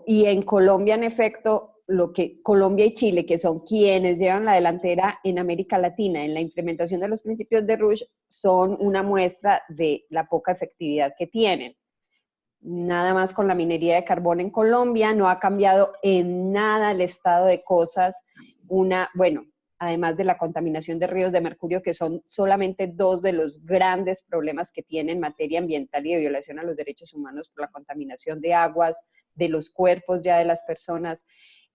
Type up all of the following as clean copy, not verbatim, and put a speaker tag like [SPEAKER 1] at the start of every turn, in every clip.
[SPEAKER 1] y en Colombia, en efecto, Colombia y Chile, que son quienes llevan la delantera en América Latina en la implementación de los principios de Rush, son una muestra de la poca efectividad que tienen. Nada más con la minería de carbón en Colombia, no ha cambiado en nada el estado de cosas. Bueno, además de la contaminación de ríos de mercurio, que son solamente dos de los grandes problemas que tiene en materia ambiental y de violación a los derechos humanos por la contaminación de aguas, de los cuerpos ya de las personas,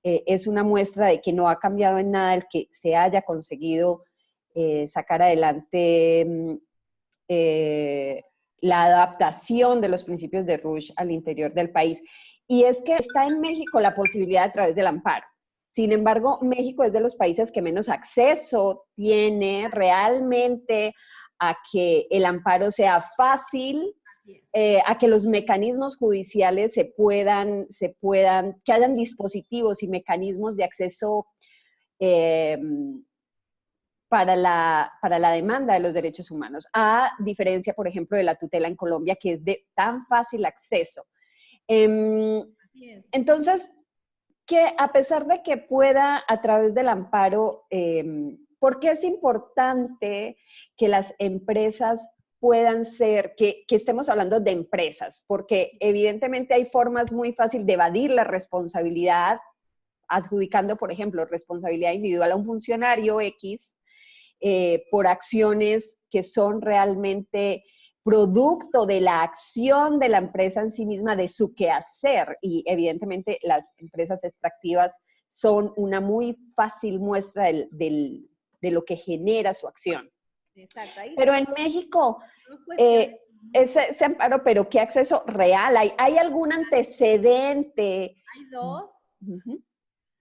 [SPEAKER 1] es una muestra de que no ha cambiado en nada el que se haya conseguido sacar adelante la adaptación de los principios de Rush al interior del país. Y es que está en México la posibilidad a través del amparo. Sin embargo, México es de los países que menos acceso tiene realmente a que el amparo sea fácil, a que los mecanismos judiciales que hayan dispositivos y mecanismos de acceso para la demanda de los derechos humanos, a diferencia, por ejemplo, de la tutela en Colombia, que es de tan fácil acceso. Entonces, que a pesar de que pueda a través del amparo, ¿por qué es importante que las empresas puedan ser, que estemos hablando de empresas? Porque evidentemente hay formas muy fáciles de evadir la responsabilidad, adjudicando, por ejemplo, responsabilidad individual a un funcionario X, por acciones que son realmente producto de la acción de la empresa en sí misma, de su quehacer. Y evidentemente las empresas extractivas son una muy fácil muestra de lo que genera su acción.
[SPEAKER 2] Exacto.
[SPEAKER 1] Pero en México, ese amparo, pero ¿qué acceso real hay? ¿Hay algún antecedente?
[SPEAKER 2] Hay dos.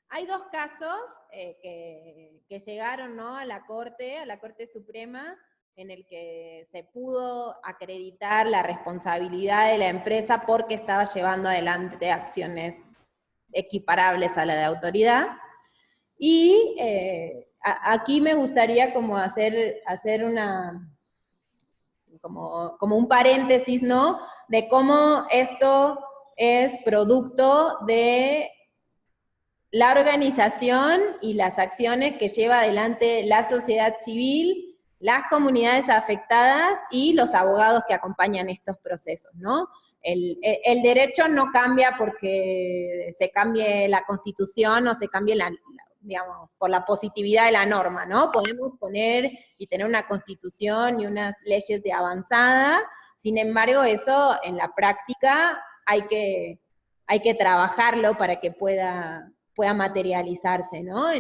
[SPEAKER 2] Hay dos casos que llegaron, ¿no?, a la Corte Suprema, en el que se pudo acreditar la responsabilidad de la empresa porque estaba llevando adelante acciones equiparables a la de autoridad. Y aquí me gustaría como hacer como un paréntesis, ¿no?, de cómo esto es producto de la organización y las acciones que lleva adelante la sociedad civil, las comunidades afectadas y los abogados que acompañan estos procesos, ¿no? El derecho no cambia porque se cambie la Constitución o se cambie digamos, por la positividad de la norma, ¿no? Podemos poner y tener una Constitución y unas leyes de avanzada, sin embargo, eso en la práctica hay que trabajarlo para que pueda materializarse, ¿no?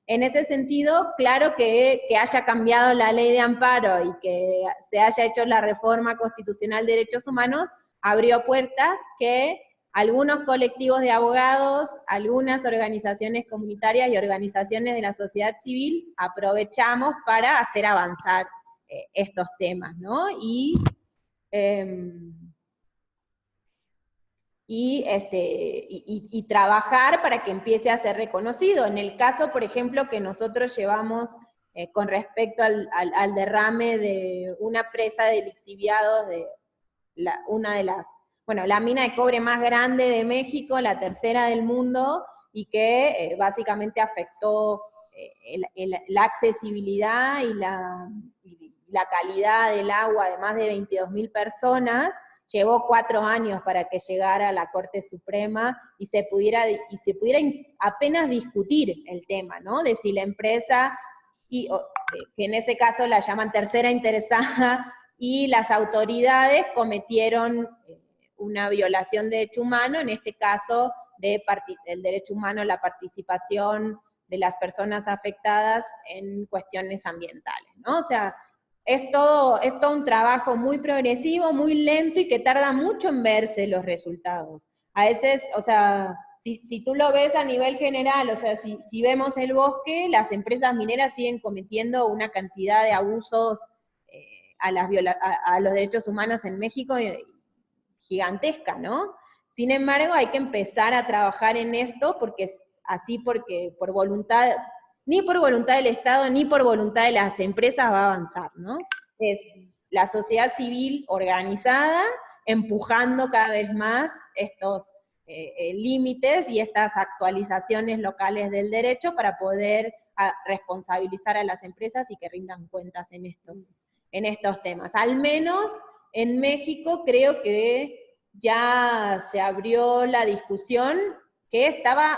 [SPEAKER 2] En ese sentido, claro que haya cambiado la ley de amparo y que se haya hecho la reforma constitucional de derechos humanos, abrió puertas que algunos colectivos de abogados, algunas organizaciones comunitarias y organizaciones de la sociedad civil aprovechamos para hacer avanzar estos temas, ¿no? Y trabajar para que empiece a ser reconocido. En el caso, por ejemplo, que nosotros llevamos con respecto al derrame de una presa de lixiviados de una de la mina de cobre más grande de México, la tercera del mundo, y que básicamente afectó la accesibilidad y la calidad del agua de más de 22.000 personas. Llevó 4 años para que llegara a la Corte Suprema y se pudiera apenas discutir el tema, ¿no? De si la empresa, que en ese caso la llaman tercera interesada, y las autoridades cometieron una violación de derecho humano, en este caso el derecho humano a la participación de las personas afectadas en cuestiones ambientales, ¿no? O sea, es todo un trabajo muy progresivo, muy lento y que tarda mucho en verse los resultados. A veces, o sea, si tú lo ves a nivel general, o sea, si vemos el bosque, las empresas mineras siguen cometiendo una cantidad de abusos a los derechos humanos en México gigantesca, ¿no? Sin embargo, hay que empezar a trabajar en esto porque por voluntad, ni por voluntad del Estado, ni por voluntad de las empresas va a avanzar, ¿no? Es la sociedad civil organizada, empujando cada vez más límites y estas actualizaciones locales del derecho para poder responsabilizar a las empresas y que rindan cuentas en estos temas. Al menos en México creo que ya se abrió la discusión que estaba,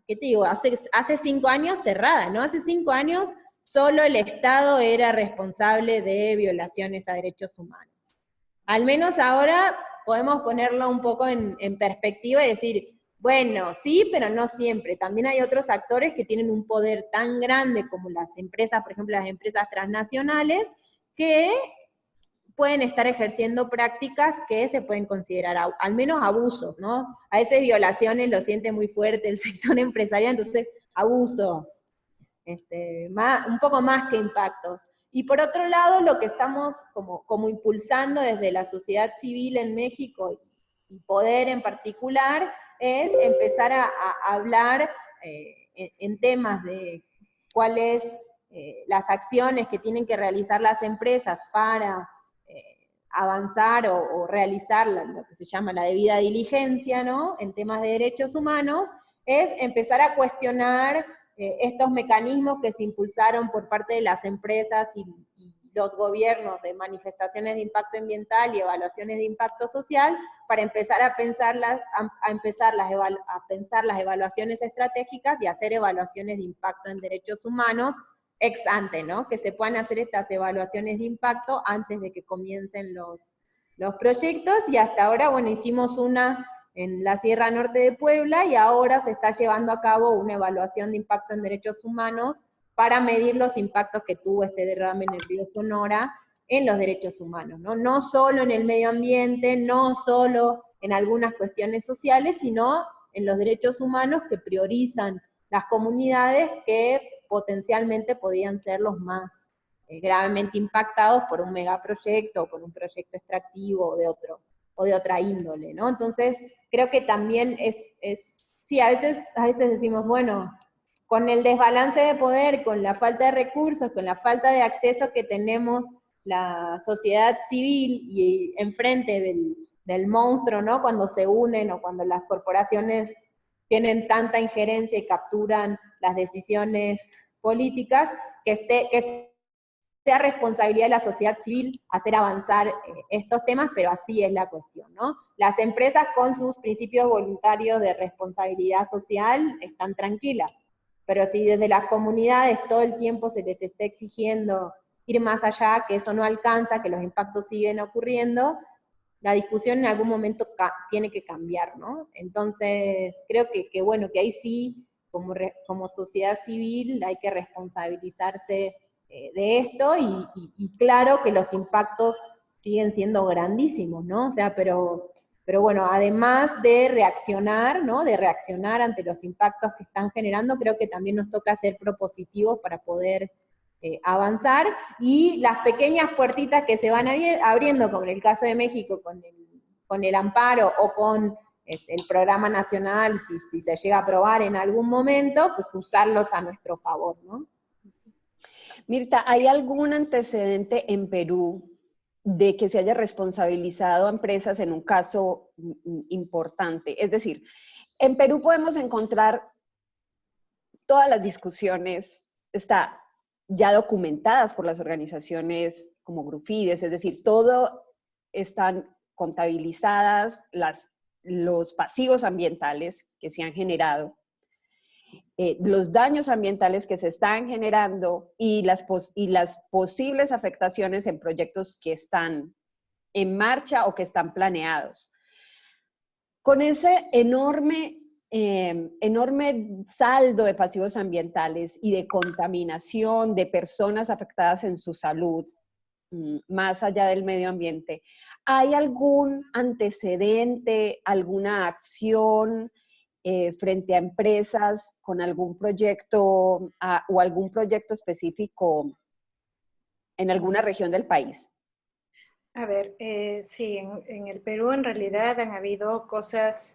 [SPEAKER 2] ¿qué te digo? Hace 5 años cerrada, ¿no? Hace 5 años solo el Estado era responsable de violaciones a derechos humanos. Al menos ahora podemos ponerlo un poco en perspectiva y decir, bueno, sí, pero no siempre. También hay otros actores que tienen un poder tan grande como las empresas, por ejemplo, las empresas transnacionales, que pueden estar ejerciendo prácticas que se pueden considerar al menos abusos, ¿no? A veces violaciones lo siente muy fuerte el sector empresarial, entonces abusos, un poco más que impactos. Y por otro lado, lo que estamos como impulsando desde la sociedad civil en México, y Poder en particular, es empezar a hablar en temas de cuáles las acciones que tienen que realizar las empresas para avanzar o realizar lo que se llama la debida diligencia, ¿no? En temas de derechos humanos, es empezar a cuestionar estos mecanismos que se impulsaron por parte de las empresas y los gobiernos de manifestaciones de impacto ambiental y evaluaciones de impacto social, para empezar a pensar las evaluaciones estratégicas y hacer evaluaciones de impacto en derechos humanos ex ante, ¿no? Que se puedan hacer estas evaluaciones de impacto antes de que comiencen los proyectos, y hasta ahora, bueno, hicimos una en la Sierra Norte de Puebla, y ahora se está llevando a cabo una evaluación de impacto en derechos humanos para medir los impactos que tuvo este derrame en el río Sonora en los derechos humanos, ¿no? No solo en el medio ambiente, no solo en algunas cuestiones sociales, sino en los derechos humanos que priorizan las comunidades que potencialmente podían ser los más gravemente impactados por un megaproyecto, o por un proyecto extractivo o de otra índole, ¿no? Entonces, creo que también sí, a veces decimos, bueno, con el desbalance de poder, con la falta de recursos, con la falta de acceso que tenemos la sociedad civil y enfrente del monstruo, ¿no? Cuando se unen o cuando las corporaciones tienen tanta injerencia y capturan las decisiones políticas, que sea responsabilidad de la sociedad civil hacer avanzar estos temas, pero así es la cuestión, ¿no? Las empresas con sus principios voluntarios de responsabilidad social están tranquilas, pero si desde las comunidades todo el tiempo se les está exigiendo ir más allá, que eso no alcanza, que los impactos siguen ocurriendo, la discusión en algún momento tiene que cambiar, ¿no? Entonces, creo que bueno, que ahí sí, como sociedad civil, hay que responsabilizarse de esto, y claro que los impactos siguen siendo grandísimos, ¿no? O sea, pero bueno, además de reaccionar, ¿no? De reaccionar ante los impactos que están generando, creo que también nos toca ser propositivos para poder avanzar, y las pequeñas puertitas que se van abriendo, como en el caso de México, con el amparo o con el programa nacional, si se llega a aprobar en algún momento, pues usarlos a nuestro favor, ¿no?
[SPEAKER 1] Mirta, ¿hay algún antecedente en Perú de que se haya responsabilizado a empresas en un caso importante? Es decir, en Perú podemos encontrar todas las discusiones, está ya documentadas por las organizaciones como Grufides, es decir, todo están contabilizadas los pasivos ambientales que se han generado, los daños ambientales que se están generando y las posibles afectaciones en proyectos que están en marcha o que están planeados. Con ese enorme saldo de pasivos ambientales y de contaminación de personas afectadas en su salud, más allá del medio ambiente, ¿hay algún antecedente, alguna acción frente a empresas con algún proyecto o algún proyecto específico en alguna región del país?
[SPEAKER 3] A ver, sí, en el Perú en realidad han habido cosas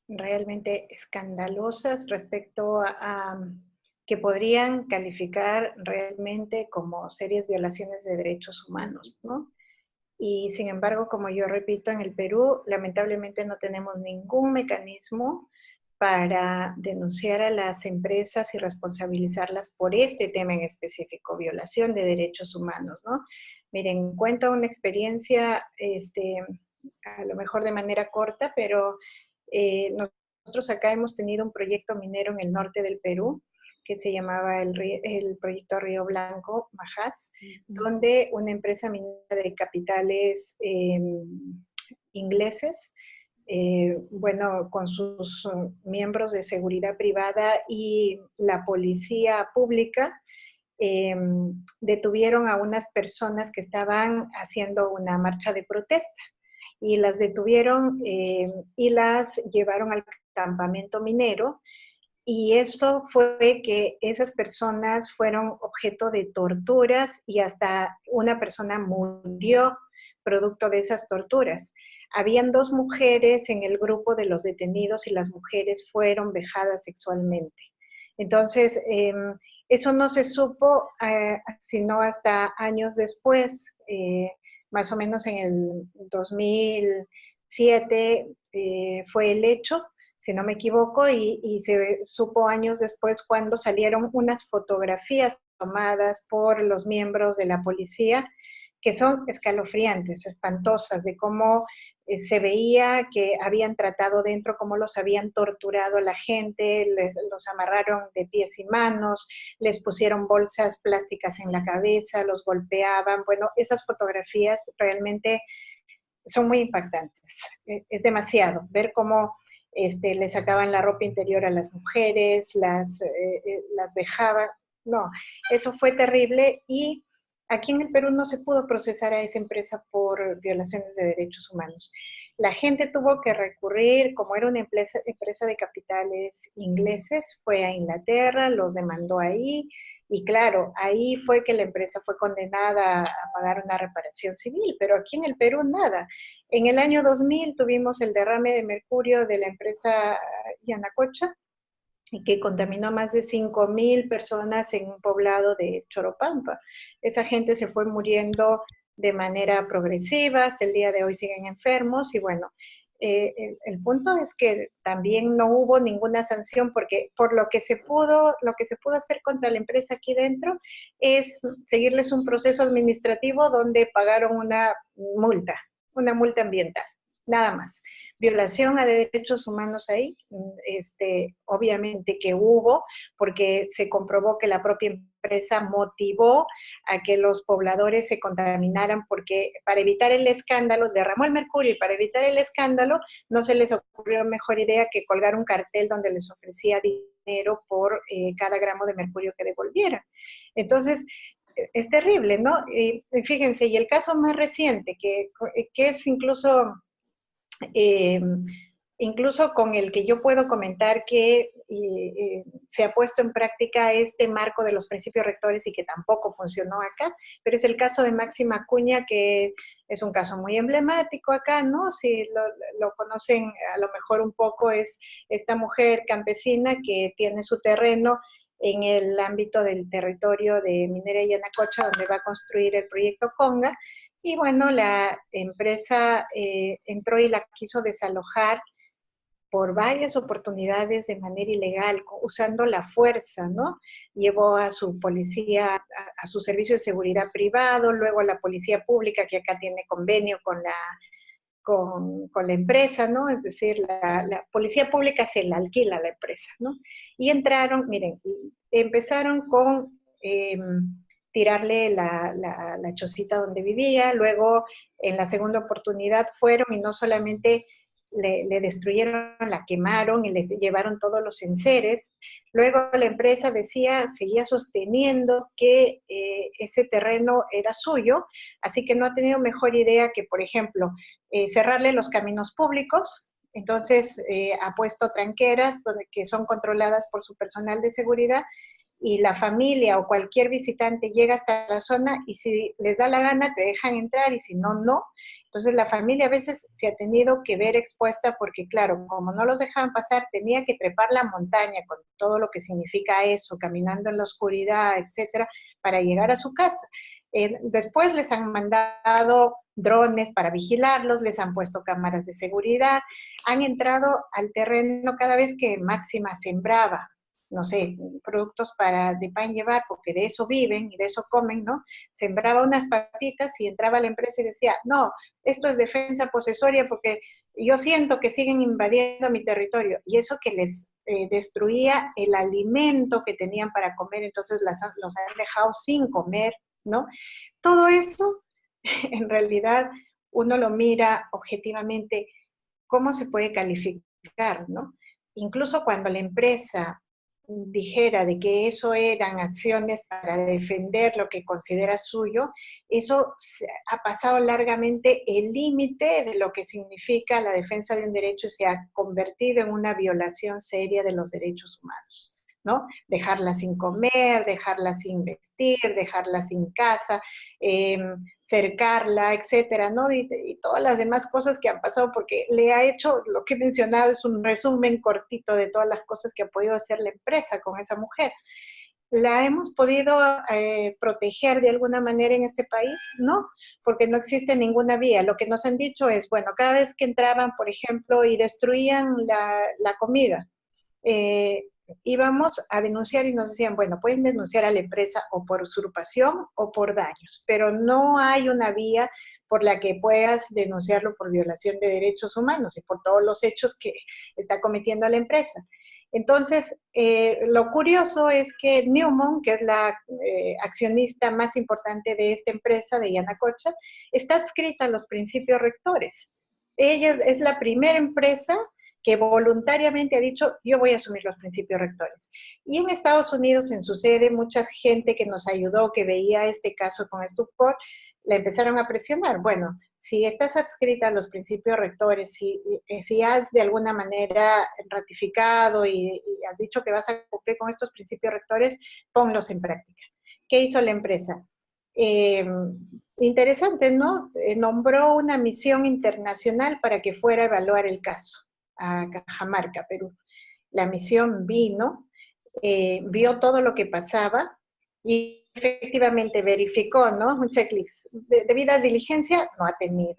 [SPEAKER 3] realmente escandalosas respecto a que podrían calificar realmente como serias violaciones de derechos humanos, ¿no? Y sin embargo, como yo repito, en el Perú lamentablemente no tenemos ningún mecanismo para denunciar a las empresas y responsabilizarlas por este tema en específico, violación de derechos humanos, ¿no? Miren, cuento una experiencia, a lo mejor de manera corta, pero nosotros acá hemos tenido un proyecto minero en el norte del Perú que se llamaba el proyecto Río Blanco, Majás, donde una empresa minera de capitales ingleses, bueno, con sus miembros de seguridad privada y la policía pública, detuvieron a unas personas que estaban haciendo una marcha de protesta y las detuvieron y las llevaron al campamento minero, y eso fue que esas personas fueron objeto de torturas y hasta una persona murió producto de esas torturas. Habían 2 mujeres en el grupo de los detenidos y las mujeres fueron vejadas sexualmente. Entonces, eso no se supo sino hasta años después, más o menos en el 2007 fue el hecho, si no me equivoco, y se supo años después cuando salieron unas fotografías tomadas por los miembros de la policía que son escalofriantes, espantosas, de cómo se veía que habían tratado dentro, cómo los habían torturado a la gente, los amarraron de pies y manos, les pusieron bolsas plásticas en la cabeza, los golpeaban. Bueno, esas fotografías realmente son muy impactantes. Es demasiado ver cómo le sacaban la ropa interior a las mujeres, las vejaban. No, eso fue terrible, y aquí en el Perú no se pudo procesar a esa empresa por violaciones de derechos humanos. La gente tuvo que recurrir, como era una empresa de capitales ingleses, fue a Inglaterra, los demandó ahí, y claro, ahí fue que la empresa fue condenada a pagar una reparación civil, pero aquí en el Perú nada. En el año 2000 tuvimos el derrame de mercurio de la empresa Yanacocha, y que contaminó a más de 5.000 personas en un poblado de Choropampa. Esa gente se fue muriendo de manera progresiva, hasta el día de hoy siguen enfermos, y bueno, el punto es que también no hubo ninguna sanción, porque por lo que se pudo hacer contra la empresa aquí dentro es seguirles un proceso administrativo donde pagaron una multa ambiental, nada más. Violación a derechos humanos ahí, obviamente que hubo, porque se comprobó que la propia empresa motivó a que los pobladores se contaminaran, porque para evitar el escándalo, derramó el mercurio, y para evitar el escándalo no se les ocurrió mejor idea que colgar un cartel donde les ofrecía dinero por cada gramo de mercurio que devolvieran. Entonces, es terrible, ¿no? Fíjense, y el caso más reciente, que es incluso con el que yo puedo comentar que se ha puesto en práctica este marco de los principios rectores y que tampoco funcionó acá, pero es el caso de Máxima Acuña, que es un caso muy emblemático acá, ¿no? Si lo conocen a lo mejor un poco, es esta mujer campesina que tiene su terreno en el ámbito del territorio de Minería Yanacocha, donde va a construir el proyecto Conga. Y bueno, la empresa entró y la quiso desalojar por varias oportunidades de manera ilegal, usando la fuerza, ¿no? Llevó a su policía, a su servicio de seguridad privado, luego a la policía pública, que acá tiene convenio con la empresa, ¿no? Es decir, la policía pública se la alquila a la empresa, ¿no? Y entraron, miren, empezaron con tirarle la chocita donde vivía, luego en la segunda oportunidad fueron y no solamente le destruyeron, la quemaron y le llevaron todos los enseres. Luego la empresa seguía sosteniendo que ese terreno era suyo, así que no ha tenido mejor idea que, por ejemplo, cerrarle los caminos públicos. Entonces ha puesto tranqueras que son controladas por su personal de seguridad, y la familia o cualquier visitante llega hasta la zona y si les da la gana te dejan entrar, y si no, no. Entonces la familia a veces se ha tenido que ver expuesta porque, claro, como no los dejaban pasar, tenía que trepar la montaña con todo lo que significa eso, caminando en la oscuridad, etcétera, para llegar a su casa. Después les han mandado drones para vigilarlos, les han puesto cámaras de seguridad, han entrado al terreno cada vez que Máxima sembraba, no sé, productos de pan llevar, porque de eso viven y de eso comen, ¿no? Sembraba unas papitas y entraba a la empresa y decía, no, esto es defensa posesoria porque yo siento que siguen invadiendo mi territorio. Y eso que les destruía el alimento que tenían para comer, entonces los han dejado sin comer, ¿no? Todo eso, en realidad, uno lo mira objetivamente, ¿cómo se puede calificar, no? Incluso cuando la empresa dijera de que eso eran acciones para defender lo que considera suyo, eso ha pasado largamente el límite de lo que significa la defensa de un derecho y se ha convertido en una violación seria de los derechos humanos, ¿no? Dejarla sin comer, dejarla sin vestir, dejarla sin casa, cercarla, etcétera, ¿no? Y todas las demás cosas que han pasado, porque le ha hecho, lo que he mencionado es un resumen cortito de todas las cosas que ha podido hacer la empresa con esa mujer. ¿La hemos podido proteger de alguna manera en este país? No, porque no existe ninguna vía. Lo que nos han dicho es, bueno, cada vez que entraban, por ejemplo, y destruían la comida, íbamos a denunciar y nos decían, bueno, pueden denunciar a la empresa o por usurpación o por daños, pero no hay una vía por la que puedas denunciarlo por violación de derechos humanos y por todos los hechos que está cometiendo la empresa. Entonces, lo curioso es que Newmont, que es la accionista más importante de esta empresa, de Yanacocha, está adscrita a los principios rectores. Ella es la primera empresa que voluntariamente ha dicho, yo voy a asumir los principios rectores. Y en Estados Unidos, en su sede, mucha gente que nos ayudó, que veía este caso con Stupor, la empezaron a presionar. Bueno, si estás adscrita a los principios rectores, si has de alguna manera ratificado y has dicho que vas a cumplir con estos principios rectores, ponlos en práctica. ¿Qué hizo la empresa? Interesante, ¿no? Nombró una misión internacional para que fuera a evaluar el caso a Cajamarca, Perú. La misión vino, vio todo lo que pasaba y efectivamente verificó, ¿no? Un checklist. Debida diligencia, no ha tenido.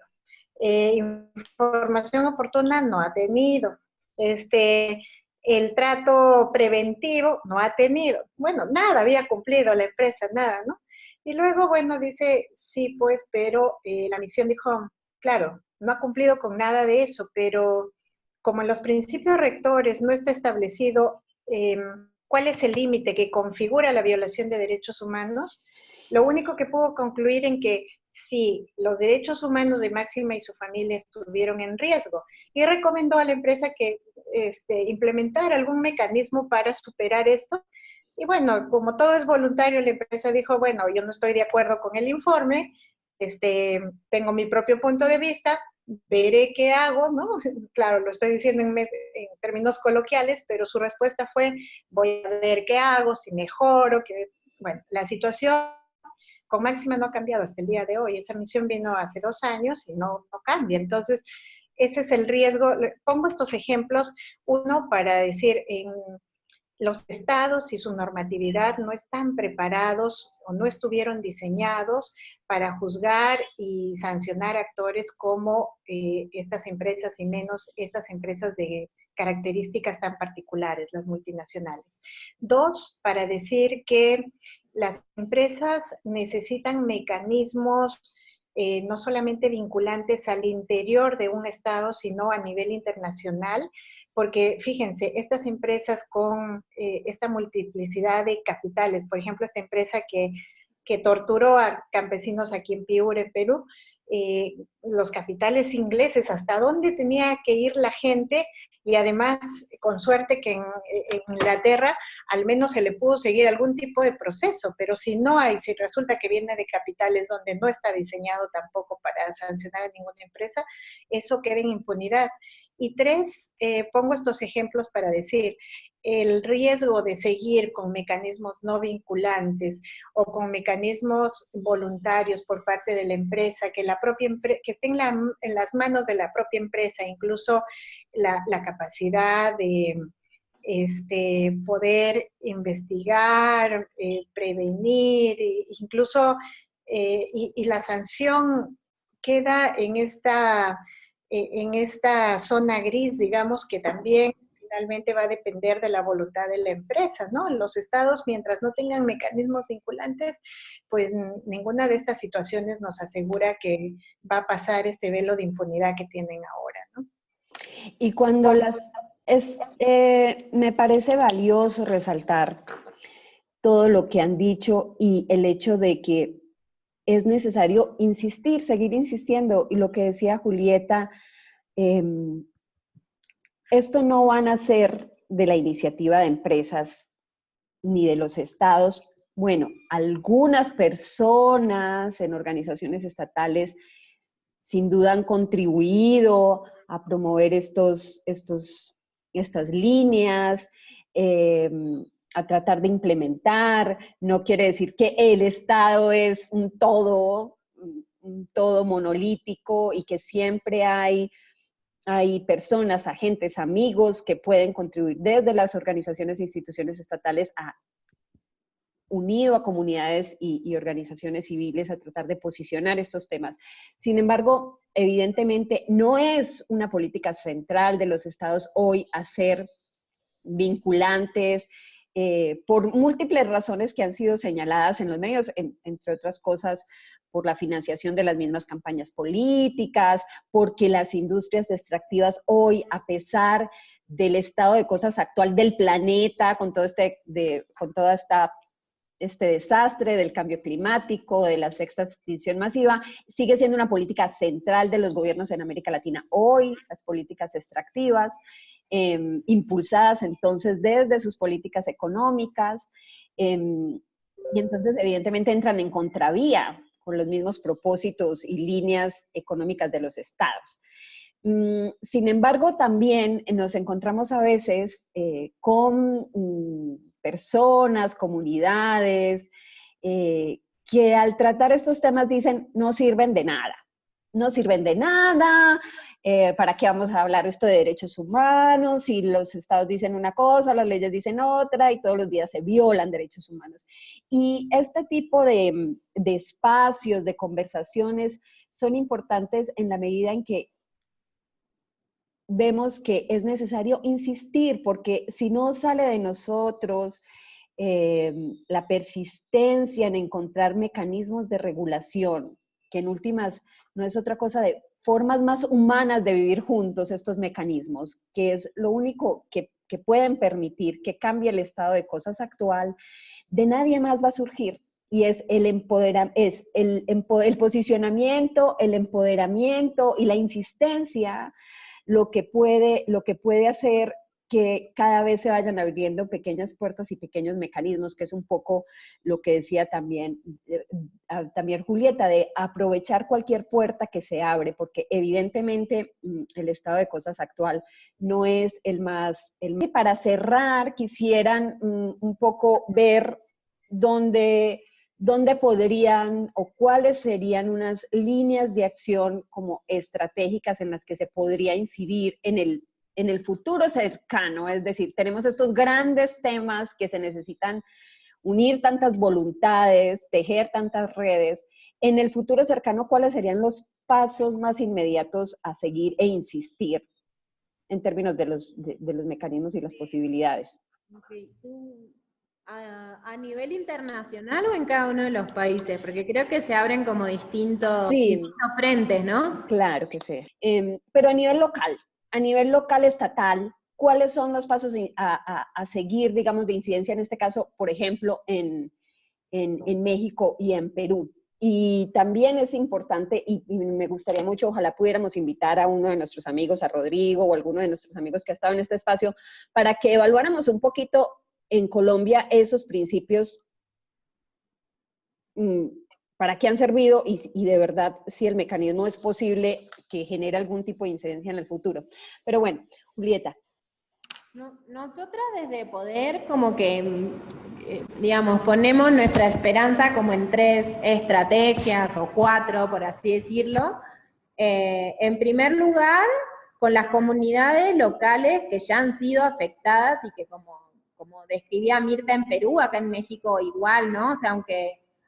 [SPEAKER 3] Información oportuna, no ha tenido. El trato preventivo, no ha tenido. Bueno, nada había cumplido la empresa, nada, ¿no? Y luego, bueno, dice, sí, pues, pero la misión dijo, claro, no ha cumplido con nada de eso, pero como en los principios rectores no está establecido cuál es el límite que configura la violación de derechos humanos, lo único que puedo concluir en que sí, los derechos humanos de Máxima y su familia estuvieron en riesgo y recomendó a la empresa que implementara algún mecanismo para superar esto. Y bueno, como todo es voluntario, la empresa dijo, bueno, yo no estoy de acuerdo con el informe, tengo mi propio punto de vista, veré qué hago, ¿no? Claro, lo estoy diciendo en términos coloquiales, pero su respuesta fue, voy a ver qué hago, si mejoro, que, bueno, la situación con Máxima no ha cambiado hasta el día de hoy. Esa misión vino hace 2 años y no cambia. Entonces, ese es el riesgo. Pongo estos ejemplos, uno para decir, en los estados y su normatividad no están preparados o no estuvieron diseñados para juzgar y sancionar actores como estas empresas y menos estas empresas de características tan particulares, las multinacionales. 2, para decir que las empresas necesitan mecanismos no solamente vinculantes al interior de un estado, sino a nivel internacional, porque fíjense, estas empresas con esta multiplicidad de capitales, por ejemplo, esta empresa que torturó a campesinos aquí en Piura, Perú, los capitales ingleses, hasta dónde tenía que ir la gente, y además, con suerte que en Inglaterra al menos se le pudo seguir algún tipo de proceso, pero si no hay, si resulta que viene de capitales donde no está diseñado tampoco para sancionar a ninguna empresa, eso queda en impunidad. Y 3, pongo estos ejemplos para decir, el riesgo de seguir con mecanismos no vinculantes o con mecanismos voluntarios por parte de la empresa, que esté en las manos de la propia empresa, incluso la capacidad de poder investigar, prevenir, incluso y la sanción queda en esta zona gris, digamos, que también finalmente va a depender de la voluntad de la empresa, ¿no? Los estados, mientras no tengan mecanismos vinculantes, pues ninguna de estas situaciones nos asegura que va a pasar este velo de impunidad que tienen ahora, ¿no?
[SPEAKER 1] Y cuando me parece valioso resaltar todo lo que han dicho y el hecho de que es necesario insistir, seguir insistiendo. Y lo que decía Julieta, esto no va a nacer de la iniciativa de empresas ni de los estados. Bueno, algunas personas en organizaciones estatales sin duda han contribuido a promover estas líneas, a tratar de implementar. No quiere decir que el Estado es un todo monolítico y que siempre hay personas, agentes, amigos que pueden contribuir desde las organizaciones e instituciones estatales unido a comunidades y organizaciones civiles a tratar de posicionar estos temas. Sin embargo, evidentemente no es una política central de los estados hoy hacer vinculantes por múltiples razones que han sido señaladas en los medios, entre otras cosas, por la financiación de las mismas campañas políticas, porque las industrias extractivas hoy, a pesar del estado de cosas actual del planeta, con todo este desastre del cambio climático, de la sexta extinción masiva, sigue siendo una política central de los gobiernos en América Latina. Hoy, las políticas extractivas, impulsadas entonces desde sus políticas económicas, y entonces evidentemente entran en contravía con los mismos propósitos y líneas económicas de los estados. Sin embargo, también nos encontramos a veces con personas, comunidades, que al tratar estos temas dicen no sirven de nada. No sirven de nada, ¿para qué vamos a hablar esto de derechos humanos? Si los estados dicen una cosa, las leyes dicen otra, y todos los días se violan derechos humanos. Y este tipo de espacios, de conversaciones, son importantes en la medida en que vemos que es necesario insistir, porque si no sale de nosotros la persistencia en encontrar mecanismos de regulación, que en últimas no es otra cosa de formas más humanas de vivir juntos estos mecanismos, que es lo único que pueden permitir que cambie el estado de cosas actual, de nadie más va a surgir. Y es el posicionamiento, el empoderamiento y la insistencia lo que puede hacer que cada vez se vayan abriendo pequeñas puertas y pequeños mecanismos, que es un poco lo que decía también Julieta, de aprovechar cualquier puerta que se abre, porque evidentemente el estado de cosas actual no es el más. Para cerrar, quisieran un poco ver dónde podrían o cuáles serían unas líneas de acción como estratégicas en las que se podría incidir en el futuro cercano. Es decir, tenemos estos grandes temas que se necesitan unir tantas voluntades, tejer tantas redes. En el futuro cercano, ¿cuáles serían los pasos más inmediatos a seguir e insistir en términos de los mecanismos y las posibilidades?
[SPEAKER 2] Okay. ¿A nivel internacional o en cada uno de los países? Porque creo que se abren como distintos frentes, ¿no?
[SPEAKER 1] Claro que sí. Pero a nivel local estatal, ¿cuáles son los pasos a seguir, digamos, de incidencia en este caso, por ejemplo, en México y en Perú? Y también es importante, y me gustaría mucho, ojalá pudiéramos invitar a uno de nuestros amigos, a Rodrigo, o alguno de nuestros amigos que ha estado en este espacio, para que evaluáramos un poquito en Colombia esos principios, para qué han servido y de verdad si el mecanismo es posible que genere algún tipo de incidencia en el futuro. Pero bueno, Julieta.
[SPEAKER 2] Nosotras desde Poder como que, digamos, ponemos nuestra esperanza como en 3 estrategias o 4, por así decirlo. En primer lugar, con las comunidades locales que ya han sido afectadas y que como describía Mirta en Perú, acá en México igual, ¿no? O sea,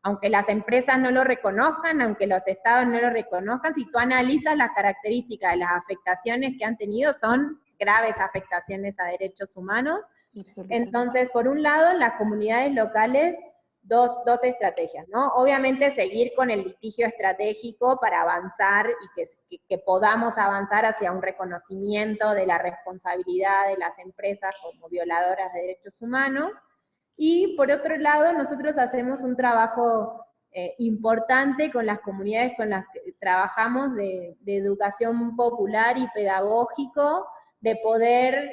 [SPEAKER 2] aunque las empresas no lo reconozcan, aunque los estados no lo reconozcan, si tú analizas las características de las afectaciones que han tenido, son graves afectaciones a derechos humanos. Entonces, por un lado, las comunidades locales, dos estrategias, ¿no? Obviamente seguir con el litigio estratégico para avanzar y que podamos avanzar hacia un reconocimiento de la responsabilidad de las empresas como violadoras de derechos humanos. Y por otro lado, nosotros hacemos un trabajo importante con las comunidades con las que trabajamos de educación popular y pedagógico, de poder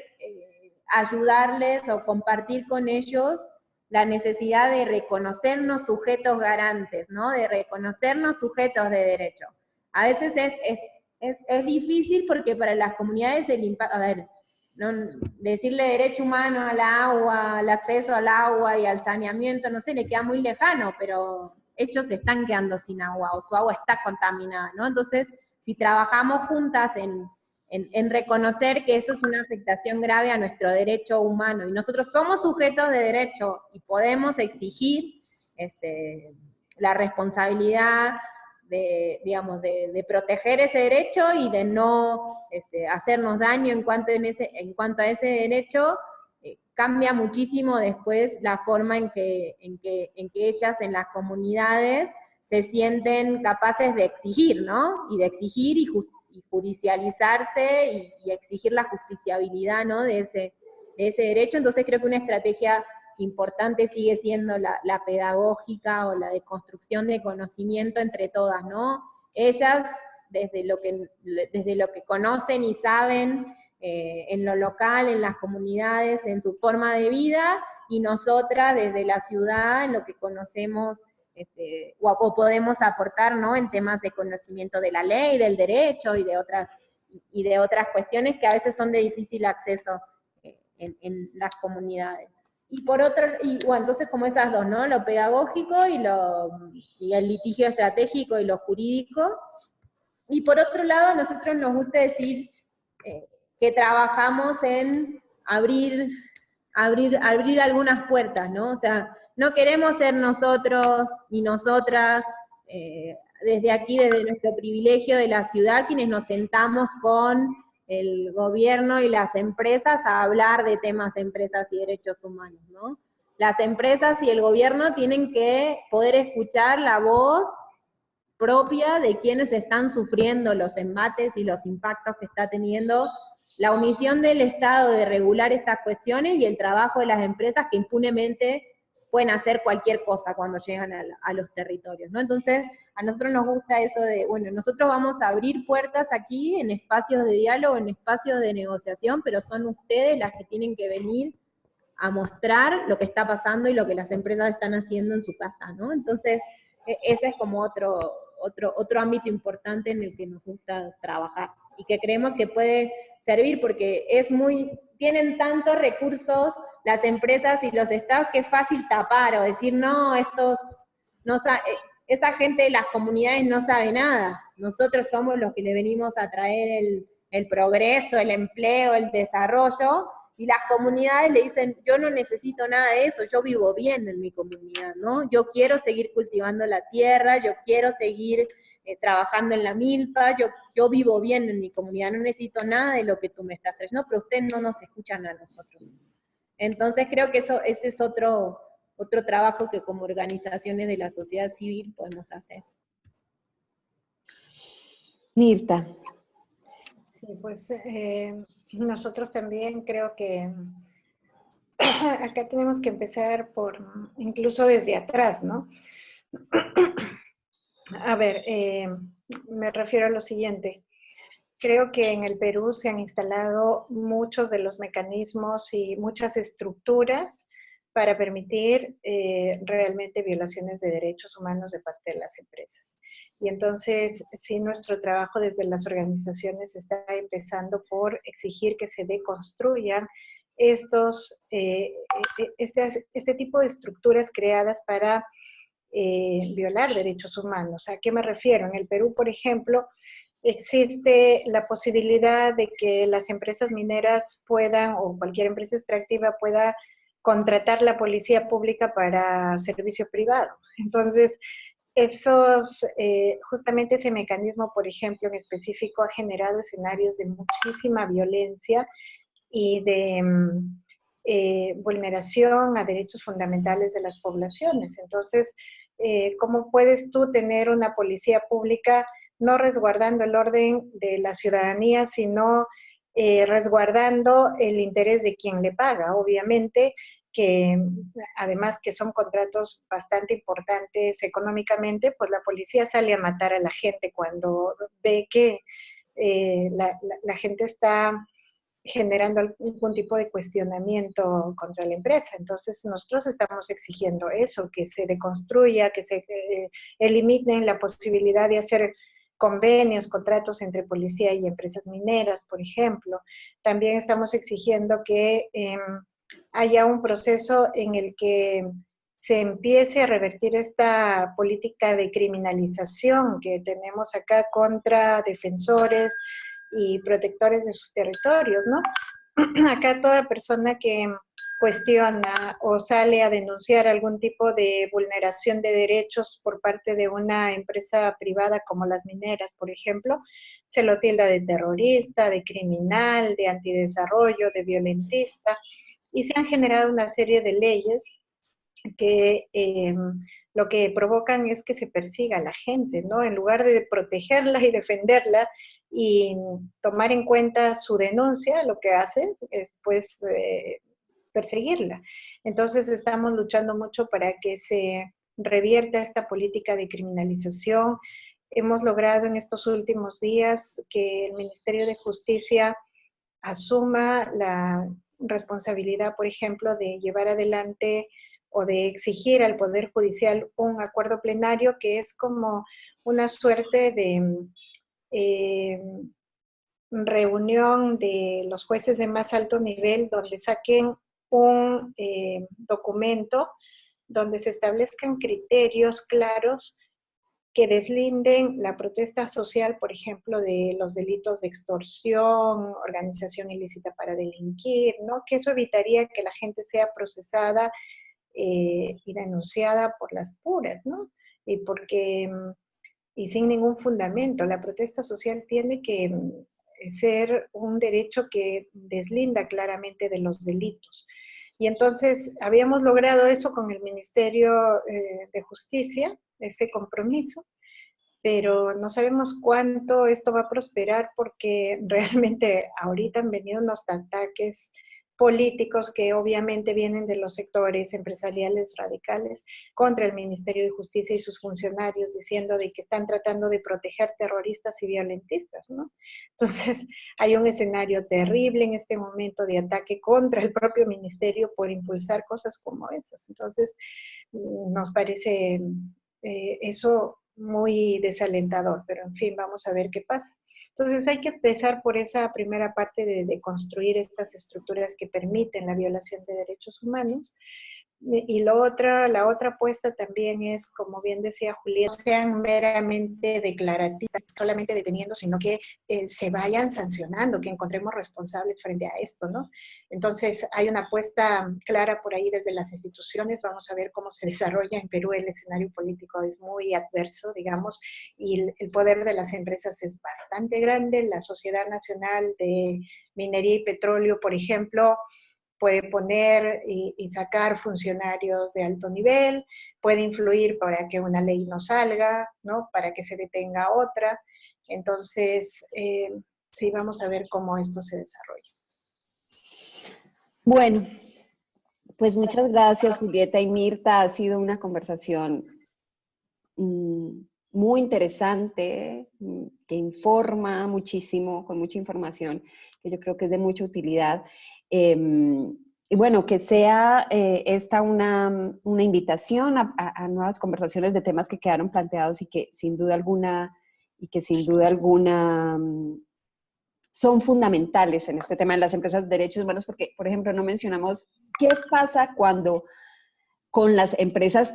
[SPEAKER 2] ayudarles o compartir con ellos la necesidad de reconocernos sujetos garantes, ¿no? De reconocernos sujetos de derecho. A veces es difícil porque para las comunidades el impacto, a ver, ¿no? Decirle derecho humano al agua, al acceso al agua y al saneamiento, no sé, le queda muy lejano, pero ellos se están quedando sin agua o su agua está contaminada, ¿no? Entonces, si trabajamos juntas en reconocer que eso es una afectación grave a nuestro derecho humano, y nosotros somos sujetos de derecho y podemos exigir la responsabilidad de proteger ese derecho y de no hacernos daño en cuanto a ese derecho, cambia muchísimo después la forma en que ellas en las comunidades se sienten capaces de exigir, ¿no? Y de exigir y judicializarse y exigir la justiciabilidad, ¿no? de ese derecho. Entonces creo que una estrategia importante sigue siendo la pedagógica o la de construcción de conocimiento entre todas, ¿no? Ellas, desde lo que conocen y saben en lo local, en las comunidades, en su forma de vida, y nosotras desde la ciudad, en lo que conocemos o podemos aportar, ¿no? En temas de conocimiento de la ley, del derecho y de otras cuestiones que a veces son de difícil acceso en las comunidades. Y por otro, bueno, entonces como esas dos, ¿no? Lo pedagógico y el litigio estratégico y lo jurídico. Y por otro lado, a nosotros nos gusta decir que trabajamos en abrir algunas puertas, ¿no? O sea, no queremos ser nosotros y nosotras, desde aquí, desde nuestro privilegio de la ciudad, quienes nos sentamos con el gobierno y las empresas a hablar de temas de empresas y derechos humanos, ¿no? Las empresas y el gobierno tienen que poder escuchar la voz propia de quienes están sufriendo los embates y los impactos que está teniendo la omisión del Estado de regular estas cuestiones y el trabajo de las empresas que impunemente pueden hacer cualquier cosa cuando llegan a los territorios, ¿no? Entonces, a nosotros nos gusta eso de, bueno, nosotros vamos a abrir puertas aquí en espacios de diálogo, en espacios de negociación, pero son ustedes las que tienen que venir a mostrar lo que está pasando y lo que las empresas están haciendo en su casa, ¿no? Entonces, ese es como otro ámbito importante en el que nos gusta trabajar y que creemos que puede servir porque tienen tantos recursos las empresas y los estados que es fácil tapar o decir, no, esa gente de las comunidades no sabe nada, nosotros somos los que le venimos a traer el progreso, el empleo, el desarrollo, y las comunidades le dicen, yo no necesito nada de eso, yo vivo bien en mi comunidad, ¿no? Yo quiero seguir cultivando la tierra, yo quiero seguir trabajando en la milpa, yo vivo bien en mi comunidad, no necesito nada de lo que tú me estás trayendo, pero ustedes no nos escuchan a nosotros. Entonces creo que ese es otro trabajo que como organizaciones de la sociedad civil podemos hacer.
[SPEAKER 1] Mirta.
[SPEAKER 3] Sí, pues nosotros también creo que acá tenemos que empezar incluso desde atrás, ¿no? A ver, me refiero a lo siguiente. Creo que en el Perú se han instalado muchos de los mecanismos y muchas estructuras para permitir realmente violaciones de derechos humanos de parte de las empresas. Y entonces, sí, nuestro trabajo desde las organizaciones está empezando por exigir que se deconstruyan este tipo de estructuras creadas para violar derechos humanos. ¿A qué me refiero? En el Perú, por ejemplo, existe la posibilidad de que las empresas mineras puedan, o cualquier empresa extractiva pueda contratar la policía pública para servicio privado. Entonces, justamente ese mecanismo, por ejemplo, en específico, ha generado escenarios de muchísima violencia y de vulneración a derechos fundamentales de las poblaciones. Entonces, ¿cómo puedes tú tener una policía pública no resguardando el orden de la ciudadanía, sino resguardando el interés de quien le paga? Obviamente, que además que son contratos bastante importantes económicamente, pues la policía sale a matar a la gente cuando ve que la gente está generando algún tipo de cuestionamiento contra la empresa. Entonces nosotros estamos exigiendo eso, que se deconstruya, que se eliminen la posibilidad de hacer convenios, contratos entre policía y empresas mineras, por ejemplo. También estamos exigiendo que haya un proceso en el que se empiece a revertir esta política de criminalización que tenemos acá contra defensores y protectores de sus territorios, ¿no? Acá toda persona que cuestiona o sale a denunciar algún tipo de vulneración de derechos por parte de una empresa privada como las mineras, por ejemplo, se lo tilda de terrorista, de criminal, de antidesarrollo, de violentista, y se han generado una serie de leyes que lo que provocan es que se persiga a la gente, ¿no? En lugar de protegerla y defenderla y tomar en cuenta su denuncia, lo que hacen es pues perseguirla. Entonces estamos luchando mucho para que se revierta esta política de criminalización. Hemos logrado en estos últimos días que el Ministerio de Justicia asuma la responsabilidad, por ejemplo, de llevar adelante o de exigir al Poder Judicial un acuerdo plenario que es como una suerte de reunión de los jueces de más alto nivel donde saquen un documento donde se establezcan criterios claros que deslinden la protesta social, por ejemplo, de los delitos de extorsión, organización ilícita para delinquir, ¿no? Que eso evitaría que la gente sea procesada y denunciada por las puras, ¿no? Y sin ningún fundamento. La protesta social tiene que ser un derecho que deslinda claramente de los delitos. Y entonces habíamos logrado eso con el Ministerio de Justicia, este compromiso, pero no sabemos cuánto esto va a prosperar porque realmente ahorita han venido unos ataques políticos que obviamente vienen de los sectores empresariales radicales contra el Ministerio de Justicia y sus funcionarios, diciendo de que están tratando de proteger terroristas y violentistas, ¿no? Entonces, hay un escenario terrible en este momento de ataque contra el propio ministerio por impulsar cosas como esas. Entonces, nos parece eso muy desalentador, pero en fin, vamos a ver qué pasa. Entonces hay que empezar por esa primera parte de construir estas estructuras que permiten la violación de derechos humanos. Y la otra apuesta también es, como bien decía Julián, no sean meramente declarativas, solamente deteniendo, sino que se vayan sancionando, que encontremos responsables frente a esto, ¿no? Entonces hay una apuesta clara por ahí desde las instituciones. Vamos a ver cómo se desarrolla en Perú. El escenario político es muy adverso, digamos, y el poder de las empresas es bastante grande. La Sociedad Nacional de Minería y Petróleo, por ejemplo, puede poner y sacar funcionarios de alto nivel, puede influir para que una ley no salga, ¿no? Para que se detenga otra. Entonces, sí, vamos a ver cómo esto se desarrolla.
[SPEAKER 1] Bueno, pues muchas gracias, Julieta y Mirta. Ha sido una conversación muy interesante, que informa muchísimo, con mucha información, que yo creo que es de mucha utilidad. Y bueno, que sea esta una invitación a nuevas conversaciones de temas que quedaron planteados y que sin duda alguna son fundamentales en este tema de las empresas de derechos humanos, porque, por ejemplo, no mencionamos qué pasa cuando con las empresas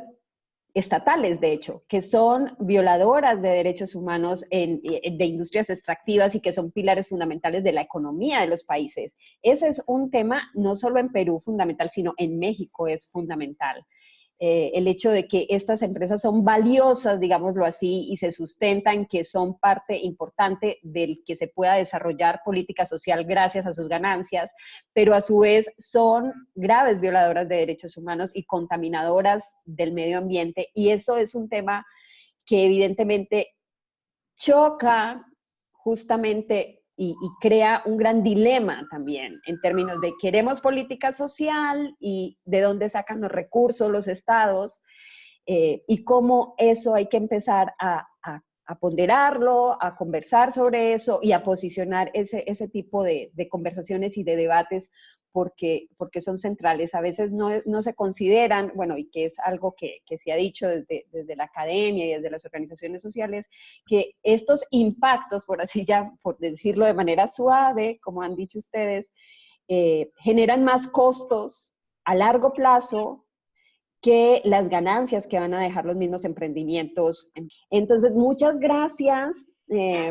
[SPEAKER 1] estatales, de hecho, que son violadoras de derechos humanos de industrias extractivas y que son pilares fundamentales de la economía de los países. Ese es un tema no solo en Perú fundamental, sino en México es fundamental. El hecho de que estas empresas son valiosas, digámoslo así, y se sustentan, que son parte importante del que se pueda desarrollar política social gracias a sus ganancias, pero a su vez son graves violadoras de derechos humanos y contaminadoras del medio ambiente, y eso es un tema que evidentemente choca justamente y crea un gran dilema también en términos de queremos política social y de dónde sacan los recursos los estados, y cómo eso hay que empezar a ponderarlo, a conversar sobre eso y a posicionar ese tipo de conversaciones y de debates porque son centrales. A veces no se consideran, bueno, y que es algo que se ha dicho desde la academia y desde las organizaciones sociales, que estos impactos, por decirlo de manera suave, como han dicho ustedes, generan más costos a largo plazo que las ganancias que van a dejar los mismos emprendimientos. Entonces, muchas gracias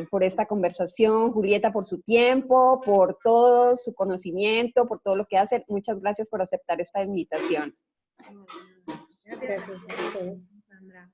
[SPEAKER 1] por esta conversación, Julieta, por su tiempo, por todo su conocimiento, por todo lo que hace. Muchas gracias por aceptar esta invitación.
[SPEAKER 3] Gracias a ustedes.
[SPEAKER 2] Sandra.